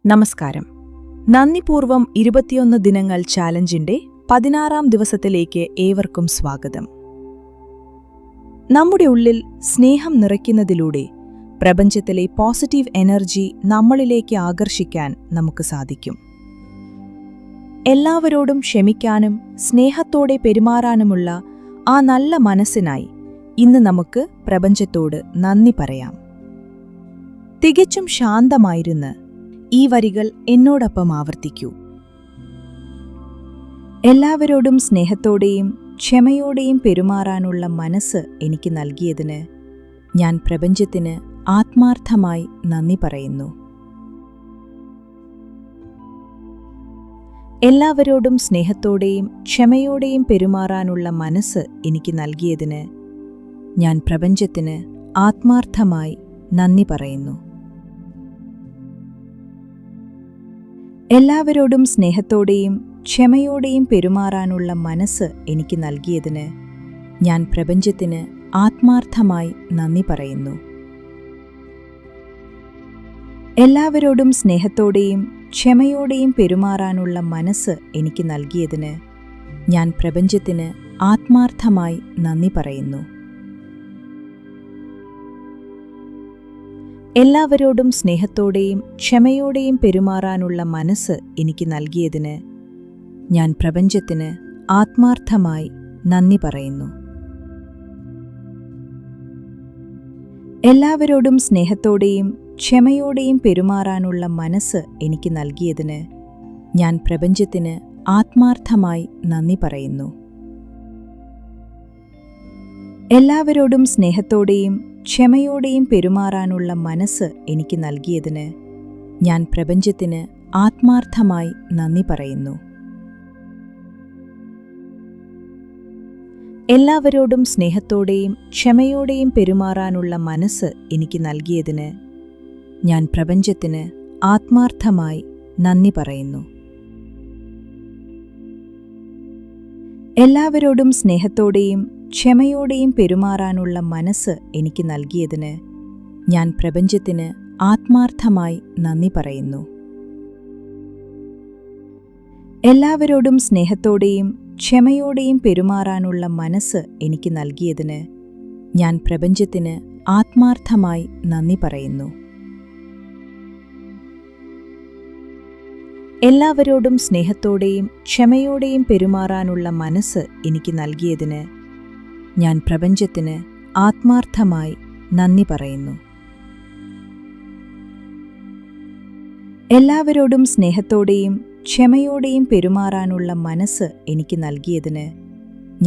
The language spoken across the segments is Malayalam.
നമസ്കാരം. നന്ദിപൂർവം 21 ദിനങ്ങൾ ചാലഞ്ചിന്റെ 16ാം ദിവസത്തിലേക്ക് ഏവർക്കും സ്വാഗതം. നമ്മുടെ ഉള്ളിൽ സ്നേഹം നിറയ്ക്കുന്നതിലൂടെ പ്രപഞ്ചത്തിലെ പോസിറ്റീവ് എനർജി നമ്മളിലേക്ക് ആകർഷിക്കാൻ നമുക്ക് സാധിക്കും. എല്ലാവരോടും ക്ഷമിക്കാനും സ്നേഹത്തോടെ പെരുമാറാനുമുള്ള ആ നല്ല മനസ്സിനായി ഇന്ന് നമുക്ക് പ്രപഞ്ചത്തോട് നന്ദി പറയാം. തികച്ചും ശാന്തമായിരുന്ന് ഈ വരികൾ എന്നോടൊപ്പം ആവർത്തിക്കൂ. എല്ലാവരോടും സ്നേഹത്തോടെയും ക്ഷമയോടെയും പെരുമാറാനുള്ള മനസ്സ് എനിക്ക് നൽകിയതിന് ഞാൻ പ്രപഞ്ചത്തിന് ആത്മാർത്ഥമായി നന്ദി പറയുന്നു. എല്ലാവരോടും സ്നേഹത്തോടെയും ക്ഷമയോടെയും പെരുമാറാനുള്ള മനസ്സ് എനിക്ക് നൽകിയതിന് ഞാൻ പ്രപഞ്ചത്തിന് ആത്മാർത്ഥമായി നന്ദി പറയുന്നു. എല്ലാവരോടും സ്നേഹത്തോടെയും ക്ഷമയോടെയും പെരുമാറാനുള്ള മനസ്സ് എനിക്ക് നൽകിയതിന് ഞാൻ പ്രപഞ്ചത്തിന് ആത്മാർത്ഥമായി നന്ദി പറയുന്നു. എല്ലാവരോടും സ്നേഹത്തോടെയും ക്ഷമയോടെയും പെരുമാറാനുള്ള മനസ്സ് എനിക്ക് നൽകിയതിന് ഞാൻ പ്രപഞ്ചത്തിന് ആത്മാർത്ഥമായി നന്ദി പറയുന്നു. എല്ലാവരോടും സ്നേഹത്തോടെയും ക്ഷമയോടെയും പെരുമാറാനുള്ള മനസ്സ് എനിക്ക് നൽകിയതിന് ഞാൻ പ്രപഞ്ചത്തിന് ആത്മാർത്ഥമായി നന്ദി പറയുന്നു. എല്ലാവരോടും സ്നേഹത്തോടെയും ക്ഷമയോടെയും പെരുമാറാനുള്ള മനസ്സ് എനിക്ക് നൽകിയതിന് ഞാൻ പ്രപഞ്ചത്തിന് ആത്മാർത്ഥമായി നന്ദി പറയുന്നു. എല്ലാവരോടും സ്നേഹത്തോടെയും ക്ഷമയോടെയും പെരുമാറാനുള്ള മനസ്സ് എനിക്ക് നൽകിയതിന് ഞാൻ പ്രപഞ്ചത്തിന് ആത്മാർത്ഥമായി നന്ദി പറയുന്നു. എല്ലാവരോടും സ്നേഹത്തോടെയും ക്ഷമയോടെയും പെരുമാറാനുള്ള മനസ്സ് എനിക്ക് നൽകിയതിന് ഞാൻ പ്രപഞ്ചത്തിന് ആത്മാർത്ഥമായി നന്ദി പറയുന്നു. എല്ലാവരോടും സ്നേഹത്തോടെയും ക്ഷമയോടെയും പെരുമാറാനുള്ള മനസ്സ് എനിക്ക് നൽകിയതിന് ഞാൻ പ്രപഞ്ചത്തിന് ആത്മാർത്ഥമായി നന്ദി പറയുന്നു. എല്ലാവരോടും സ്നേഹത്തോടെയും ക്ഷമയോടെയും പെരുമാറാനുള്ള മനസ്സ് എനിക്ക് നൽകിയതിന് ഞാൻ പ്രപഞ്ചത്തിന് ആത്മാർത്ഥമായി നന്ദി പറയുന്നു. എല്ലാവരോടും സ്നേഹത്തോടെയും ക്ഷമയോടെയും പെരുമാറാനുള്ള മനസ്സ് എനിക്ക് നൽകിയതിന്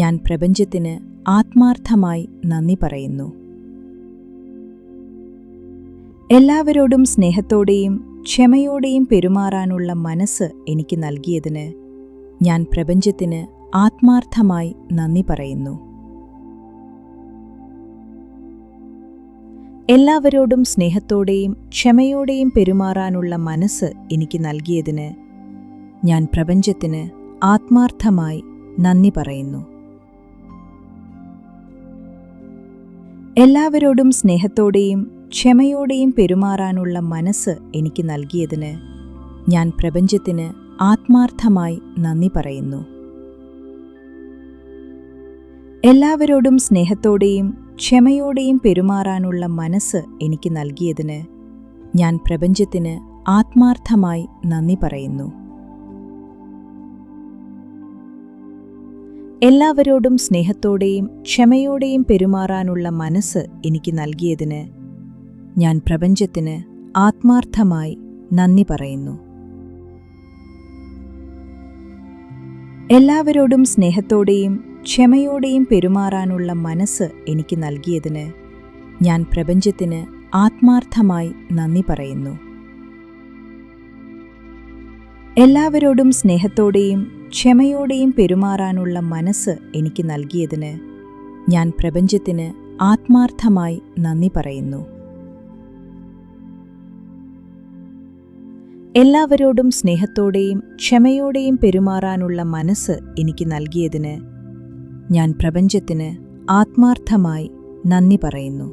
ഞാൻ പ്രപഞ്ചത്തിന് ആത്മാർത്ഥമായി നന്ദി പറയുന്നു. എല്ലാവരോടും സ്നേഹത്തോടെയും ക്ഷമയോടെയും പെരുമാറാനുള്ള മനസ്സ് എനിക്ക് നൽകിയതിന് ഞാൻ പ്രപഞ്ചത്തിന് ആത്മാർത്ഥമായി നന്ദി പറയുന്നു. എല്ലാവരോടും സ്നേഹത്തോടെയും ക്ഷമയോടെയും പെരുമാറാനുള്ള മനസ്സ് എനിക്ക് നൽകിയതിന് ഞാൻ പ്രപഞ്ചത്തിന് ആത്മാർത്ഥമായി നന്ദി പറയുന്നു. എല്ലാവരോടും സ്നേഹത്തോടെയും ക്ഷമയോടെയും പെരുമാറാനുള്ള മനസ്സ് എനിക്ക് നൽകിയതിന് ഞാൻ പ്രപഞ്ചത്തിന് ആത്മാർത്ഥമായി നന്ദി പറയുന്നു. എല്ലാവരോടും സ്നേഹത്തോടെയും ക്ഷമയോടെയും പെരുമാറാനുള്ള മനസ്സ് എനിക്ക് നൽകിയതിന് ഞാൻ പ്രപഞ്ചത്തിന് ആത്മാർത്ഥമായി നന്ദി പറയുന്നു. എല്ലാവരോടും സ്നേഹത്തോടെയും ക്ഷമയോടെയും പെരുമാറാനുള്ള മനസ്സ് എനിക്ക് നൽകിയതിന് ഞാൻ പ്രപഞ്ചത്തിന് ആത്മാർത്ഥമായി നന്ദി പറയുന്നു. എല്ലാവരോടും സ്നേഹത്തോടെയും ക്ഷമയോടെയും പെരുമാറാനുള്ള മനസ്സ് എനിക്ക് നൽകിയതിന് ഞാൻ പ്രപഞ്ചത്തിന് ആത്മാർത്ഥമായി നന്ദി പറയുന്നു. എല്ലാവരോടും സ്നേഹത്തോടെയും ക്ഷമയോടെയും പെരുമാറാനുള്ള മനസ്സ് എനിക്ക് നൽകിയതിന് ഞാൻ പ്രപഞ്ചത്തിന് ആത്മാർത്ഥമായി നന്ദി പറയുന്നു. എല്ലാവരോടും സ്നേഹത്തോടെയും ക്ഷമയോടെയും പെരുമാറാനുള്ള മനസ്സ് എനിക്ക് നൽകിയതിന് ഞാൻ പ്രപഞ്ചത്തിന് ആത്മാർത്ഥമായി നന്ദി പറയുന്നു. എല്ലാവരോടും സ്നേഹത്തോടെയും ക്ഷമയോടെയും പെരുമാറാനുള്ള മനസ്സ് എനിക്ക് നൽകിയതിന് ഞാൻ പ്രപഞ്ചത്തിന് ആത്മാർത്ഥമായി നന്ദി പറയുന്നു.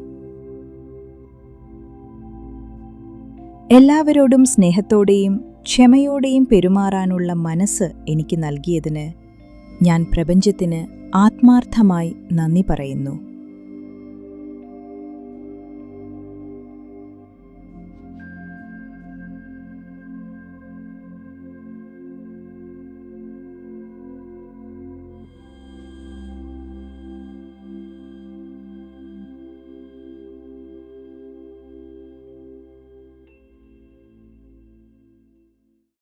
എല്ലാവരോടും സ്നേഹത്തോടെയും ക്ഷമയോടെയും പെരുമാറാനുള്ള മനസ്സ് എനിക്ക് നൽകിയതിന് ഞാൻ പ്രപഞ്ചത്തിന് ആത്മാർത്ഥമായി നന്ദി പറയുന്നു.